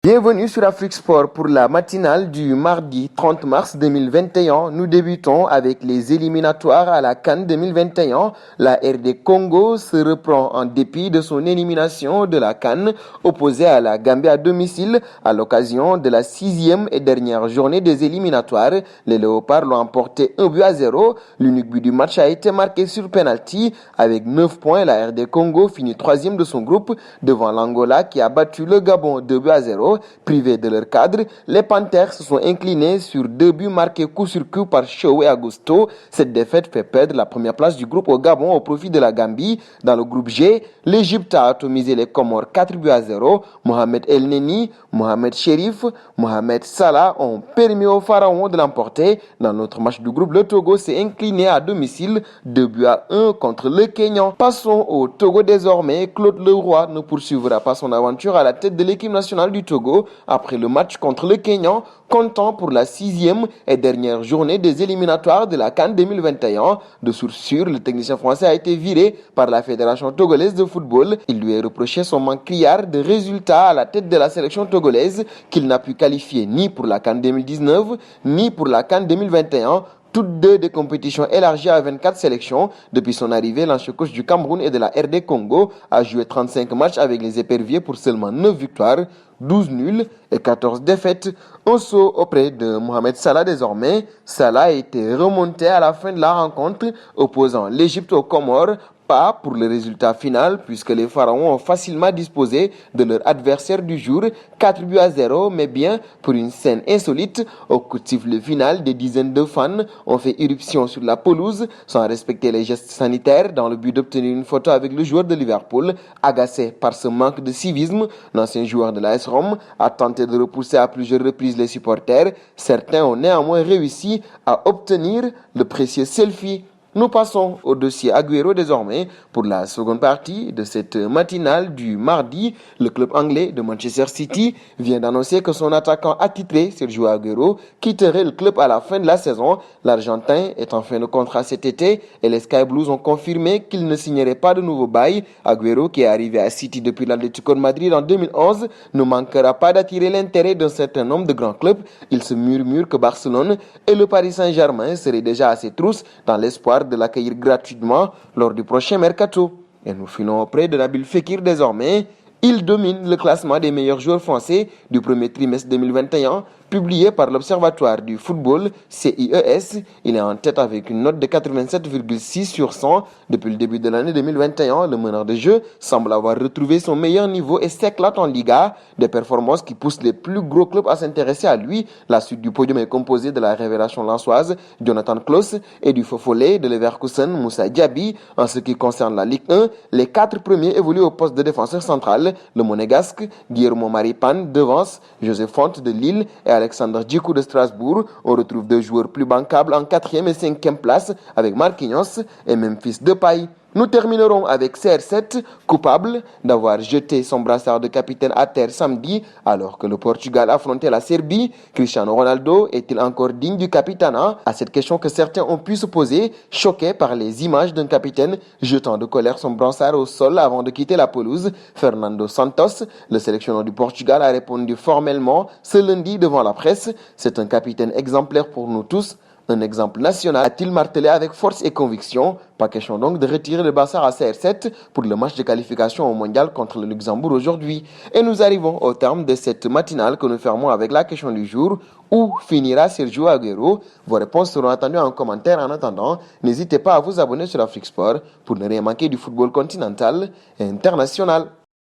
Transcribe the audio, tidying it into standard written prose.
Bienvenue sur Afrique Sport pour la matinale du mardi 30 mars 2021. Nous débutons avec les éliminatoires à la CAN 2021. La RD Congo se reprend en dépit de son élimination de la CAN opposée à la Gambie à domicile à l'occasion de la 6e et dernière journée des éliminatoires. Les Léopards l'ont emporté 1-0. L'unique but du match a été marqué sur penalty. Avec 9 points, la RD Congo finit 3e de son groupe devant l'Angola qui a battu le Gabon 2-0. Privés de leur cadre, les Panthères se sont inclinés sur 2 buts marqués coup sur coup par Show et Augusto. Cette défaite fait perdre la première place du groupe au Gabon au profit de la Gambie. Dans le groupe G, l'Égypte a atomisé les Comores 4-0. Mohamed El Neni, Mohamed Cherif, Mohamed Salah ont permis aux Pharaons de l'emporter. Dans notre match du groupe, le Togo s'est incliné à domicile 2-1 contre le Kényan. Passons au Togo désormais. Claude Leroy ne poursuivra pas son aventure à la tête de l'équipe nationale du Togo après le match contre le Kényan, comptant pour la 6e et dernière journée des éliminatoires de la CAN 2021. De source sûre, le technicien français a été viré par la Fédération togolaise de football. Il lui est reproché son manque criard de résultats à la tête de la sélection togolaise qu'il n'a pu qualifier ni pour la CAN 2019 ni pour la CAN 2021. Toutes deux des compétitions élargies à 24 sélections. Depuis son arrivée, l'ancien coach du Cameroun et de la RD Congo a joué 35 matchs avec les éperviers pour seulement 9 victoires, 12 nuls et 14 défaites. Un saut auprès de Mohamed Salah désormais. Salah a été remonté à la fin de la rencontre opposant l'Égypte aux Comores. Pas pour le résultat final puisque les Pharaons ont facilement disposé de leur adversaire du jour 4-0, mais bien pour une scène insolite. Au coup de sifflet final, des dizaines de fans ont fait irruption sur la pelouse sans respecter les gestes sanitaires dans le but d'obtenir une photo avec le joueur de Liverpool. Agacé par ce manque de civisme, l'ancien joueur de l'AS Rome a tenté de repousser à plusieurs reprises les supporters. Certains ont néanmoins réussi à obtenir le précieux selfie. Nous passons au dossier Agüero désormais pour la seconde partie de cette matinale du mardi. Le club anglais de Manchester City vient d'annoncer que son attaquant attitré, Sergio Agüero, quitterait le club à la fin de la saison. L'Argentin est en fin de contrat cet été et les Sky Blues ont confirmé qu'il ne signerait pas de nouveau bail. Agüero, qui est arrivé à City depuis l'Atlético de Madrid en 2011, ne manquera pas d'attirer l'intérêt d'un certain nombre de grands clubs. Il se murmure que Barcelone et le Paris Saint-Germain seraient déjà à ses trousses dans l'espoir de l'accueillir gratuitement lors du prochain mercato. Et nous filons auprès de Nabil Fekir désormais. Il domine le classement des meilleurs joueurs français du premier trimestre 2021, publié par l'Observatoire du football CIES. Il est en tête avec une note de 87,6 sur 100. Depuis le début de l'année 2021, le meneur de jeu semble avoir retrouvé son meilleur niveau et s'éclate en Liga. Des performances qui poussent les plus gros clubs à s'intéresser à lui. La suite du podium est composée de la révélation lançoise Jonathan Klaus et du faux follet de Leverkusen Moussa Diaby. En ce qui concerne la Ligue 1, les 4 premiers évoluent au poste de défenseur central. Le Monégasque, Guillermo Maripan devance Joseph Font de Lille et Alexander Djikou de Strasbourg. On retrouve 2 joueurs plus bancables en 4e et 5e place avec Marquinhos et Memphis Depay. Nous terminerons avec CR7, coupable d'avoir jeté son brassard de capitaine à terre samedi alors que le Portugal affrontait la Serbie. Cristiano Ronaldo est-il encore digne du capitana? À cette question que certains ont pu se poser, choqués par les images d'un capitaine jetant de colère son brassard au sol avant de quitter la pelouse. Fernando Santos, le sélectionneur du Portugal, a répondu formellement ce lundi devant la presse. C'est un capitaine exemplaire pour nous tous. Un exemple national, a-t-il martelé avec force et conviction. Pas question donc de retirer le brassard à CR7 pour le match de qualification au mondial contre le Luxembourg aujourd'hui. Et nous arrivons au terme de cette matinale que nous fermons avec la question du jour. Où finira Sergio Agüero? Vos réponses seront attendues en commentaire. En attendant, n'hésitez pas à vous abonner sur Afrique Sport pour ne rien manquer du football continental et international.